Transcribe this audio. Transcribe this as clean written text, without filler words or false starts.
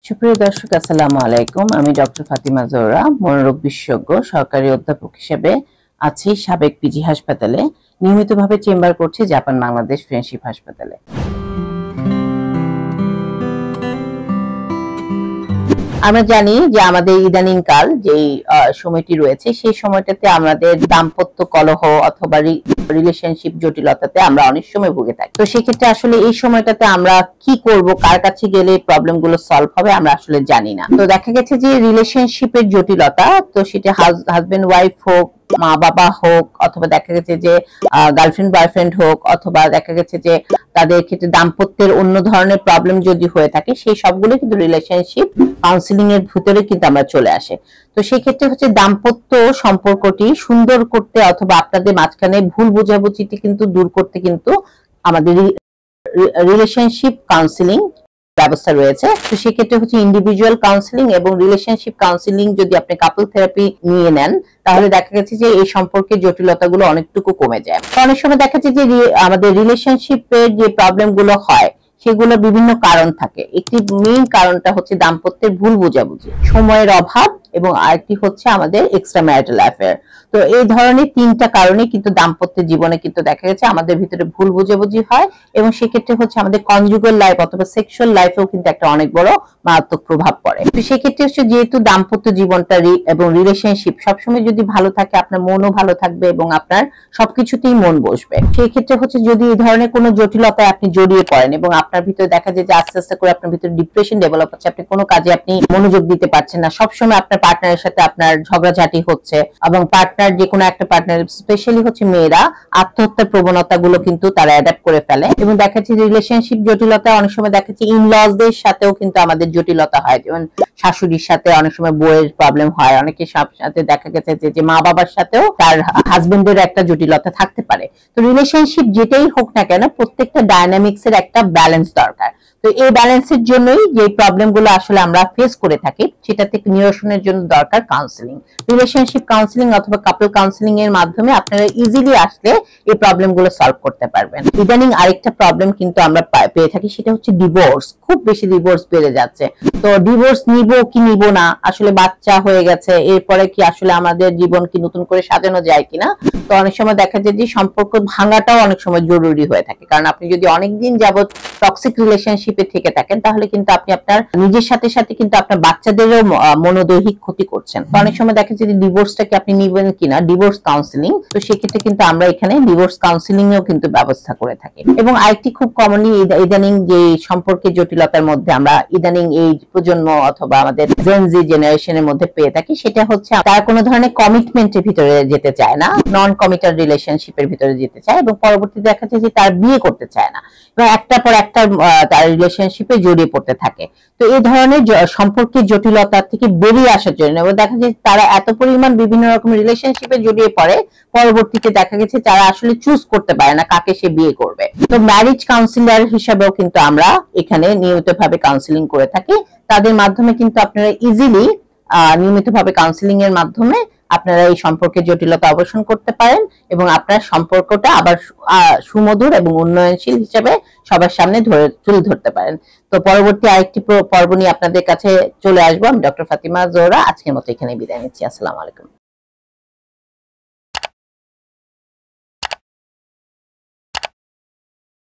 সুপ্রিয় দর্শক, আসসালামু আলাইকুম। আমি ডক্টর ফাতিমা জোহরা, মনোরোগ বিশেষজ্ঞ, সরকারি অধ্যাপক হিসেবে আছি সাবেক পিজি হাসপাতালে। নিয়মিতভাবে চেম্বার করছি জাপান বাংলাদেশ ফ্রেন্ডশিপ হাসপাতালে। আমরা জানি যে আমাদের ইদানিং কাল যেই সময়টি রয়েছে, সেই সময়টাতে আমাদের দাম্পত্য কলহ অথবা রিলেশনশিপ জটিলতাতে আমরা অনেক সময় ভুগে থাকি। তো সেক্ষেত্রে আসলে এই সময়টাতে আমরা কি করব, কার কাছে গেলে প্রবলেম গুলো সলভ হবে, আমরা আসলে জানি না। তো দেখা গেছে যে রিলেশনশিপের জটিলতা, তো সেটা হাজবেন্ড ওয়াইফ হোক, মা বাবা হোক, অথবা দেখা গেছে যে গার্লফ্রেন্ড বয়ফ্রেন্ড হোক, অথবা দেখা গেছে যে তাদের ক্ষেত্রে দাম্পত্যের অন্য ধরনের প্রবলেম যদি হয়ে থাকে, সেই সবগুলো কিন্তু রিলেশনশিপ কাউন্সিলিং এর ভিতরে কিন্তু আমরা চলে আসে। তো সেই ক্ষেত্রে হচ্ছে দাম্পত্য সম্পর্কটি সুন্দর করতে অথবা আপনাদের মাঝখানে ভুল বোঝাবুঝিটি কিন্তু দূর করতে কিন্তু আমাদের রিলেশনশিপ কাউন্সিলিং ব্যবস্থা রয়েছে। তো সেক্ষেত্রে হচ্ছে ইন্ডিভিজুয়াল কাউন্সিলিং এবং রিলেশনশিপ কাউন্সিলিং যদি আপনি কাপল থেরাপি নিয়ে নেন, তাহলে দেখা গেছে যে এই সম্পর্কের জটিলতাগুলো অনেকটুকু কমে যায়। অনেক সময় দেখা যাচ্ছে যে আমাদের রিলেশনশিপের যে প্রবলেম গুলো হয়, সেগুলো বিভিন্ন কারণ থাকে। একটি মেইন কারণটা হচ্ছে দাম্পত্যের ভুল বোঝাবুঝি, সময়ের অভাব, এবং আরেকটি হচ্ছে আমাদের এক্সট্রা ম্যারিটাল অ্যাফেয়ার। তো এই ধরনের তিনটা কারণে কিন্তু দাম্পত্য জীবনে কিন্তু দেখা গেছে আমাদের ভিতরে ভুল বোঝাবুঝি হয়, এবং সেক্ষেত্রে হচ্ছে আমাদের কনজুগাল লাইফ অথবা সেক্সুয়াল লাইফেও কিন্তু একটা অনেক বড় মারাত্মক প্রভাব পড়ে। তো সেক্ষেত্রে হচ্ছে যেহেতু দাম্পত্য জীবনটা এবং রিলেশনশিপ সবসময় যদি ভালো থাকে, আপনার মনও ভালো থাকবে এবং আপনার সবকিছুতেই মন বসবে। সেই ক্ষেত্রে হচ্ছে যদি এই ধরনের কোনো জটিলতায় আপনি জড়িয়ে পড়েন এবং আপনার ভিতরে দেখা যায় যে আস্তে আস্তে করে আপনার ভিতরে ডিপ্রেশন ডেভেলপ হচ্ছে, আপনি কোনো কাজে আপনি মনোযোগ দিতে পারছেন না, সবসময় আপনার পার্টনারের সাথে আপনার ঝগড়াঝাটি হচ্ছে, এবং পার্টনার যে কোনো একটা পার্টনার, স্পেশালি হচ্ছে মেয়েরা, আত্মহত্যার প্রবণতা গুলো কিন্তু তারা অ্যাডাপ্ট করে ফেলে। এবং দেখা যাচ্ছে রিলেশনশিপ জটিলতা অনেক সময় দেখা যাচ্ছে ইনলজদের সাথেও কিন্তু আমাদের জটিলতা হয়, যেমন শাশুড়ির সাথে অনেক সময় বউয়ের প্রবলেম হয়, অনেকের সাথে দেখা গেছে যে মা বাবার সাথেও তার হাজবেন্ডের একটা জটিলতা থাকতে পারে। তো রিলেশনশিপ যেটাই হোক না কেন, প্রত্যেকটা ডায়নামিক্স এর একটা ব্যালেন্স দরকার। তো এই ব্যালেন্সের জন্যই যে প্রবলেম গুলো আসলে আমরা ফেস করে থাকি, সেটা থেকে নিরসনের জন্য দরকার কাউন্সিলিং। রিলেশনশিপ কাউন্সিলিং অথবা কাপল কাউন্সিলিং এর মাধ্যমে আপনারা ইজিলি আসলে এই প্রবলেম গুলো সলভ করতে পারবেন। ইদানিং আরেকটা প্রবলেম কিন্তু আমরা পেয়ে থাকি, সেটা হচ্ছে ডিভোর্স। খুব বেশি ডিভোর্স বেড়ে যাচ্ছে। তো ডিভোর্স নিব কি নিব না, আসলে বাচ্চা হয়ে গেছে, এরপরে কি আসলে আমাদের জীবন কি নতুন করে সাজানো যায় কিনা। তো অনেক সময় দেখা যায় যে সম্পর্ক ভাঙাটাও অনেক সময় জরুরি হয়ে থাকে, কারণ আপনি যদি অনেকদিন যাবত টক্সিক রিলেশনশিপে থেকে থাকেন, তাহলে কিন্তু আপনি আপনার নিজের সাথে সাথে কিন্তু আপনার বাচ্চাদেরও মনোদৈহিক ক্ষতি করছেন। তো অনেক সময় দেখা যায় যে ডিভোর্সটাকে আপনি নিবেন কিনা, ডিভোর্স কাউন্সিলিং। তো সেক্ষেত্রে কিন্তু আমরা এখানে ডিভোর্স কাউন্সিলিং এও কিন্তু ব্যবস্থা করে থাকি। এবং আরেকটি খুব কমনলি ইদানিং যে সম্পর্কের জটিলতার মধ্যে আমরা ইদানিং এই প্রজন্ম অথবা আমাদের জেন জি জেনারেশনের মধ্যে পেয়ে থাকি, সেটা হচ্ছে তারা কোনো ধরনের কমিটমেন্টের ভিতরে যেতে চায় না, নন কমিটাল রিলেশনশিপের ভিতরে যেতে চায়, এবং পরবর্তীতে দেখা যায় যে তারা বিয়ে করতে চায় না, এবং একটার পর একটা তার রিলেশনশিপে জড়িয়ে পড়তে থাকে। তো এই ধরনের সম্পর্কের জটিলতা থেকে বেরিয়ে আসার জন্য দেখা যায় তারা এত পরিমাণ বিভিন্ন রকম রিলেশনশিপে জড়িয়ে পড়ে, পরবর্তীতে দেখা গেছে তারা আসলে চুজ করতে পারে না কাকে সে বিয়ে করবে। তো ম্যারেজ কাউন্সিলর হিসেবেও কিন্তু আমরা এখানে নিয়মিতভাবে কাউন্সিলিং করে থাকি। তাদের মাধ্যমে কিন্তু আপনারা ইজিলি নিয়মিতভাবে কাউন্সিলিং এর মাধ্যমে আপনারা এই সম্পর্কের জটিলতা অবসান করতে পারেন, এবং আপনার সম্পর্কটা আবার সুমধুর এবং উন্নয়নশীল হিসেবে সবার সামনে তুলে ধরতে পারেন। তো পরবর্তী আরেকটি পর্ব নিয়ে আপনাদের কাছে চলে আসবো। আমি ডক্টর ফাতিমা জোহরা আজকের মতো এখানে বিদায় নিচ্ছি। আসসালামু আলাইকুম।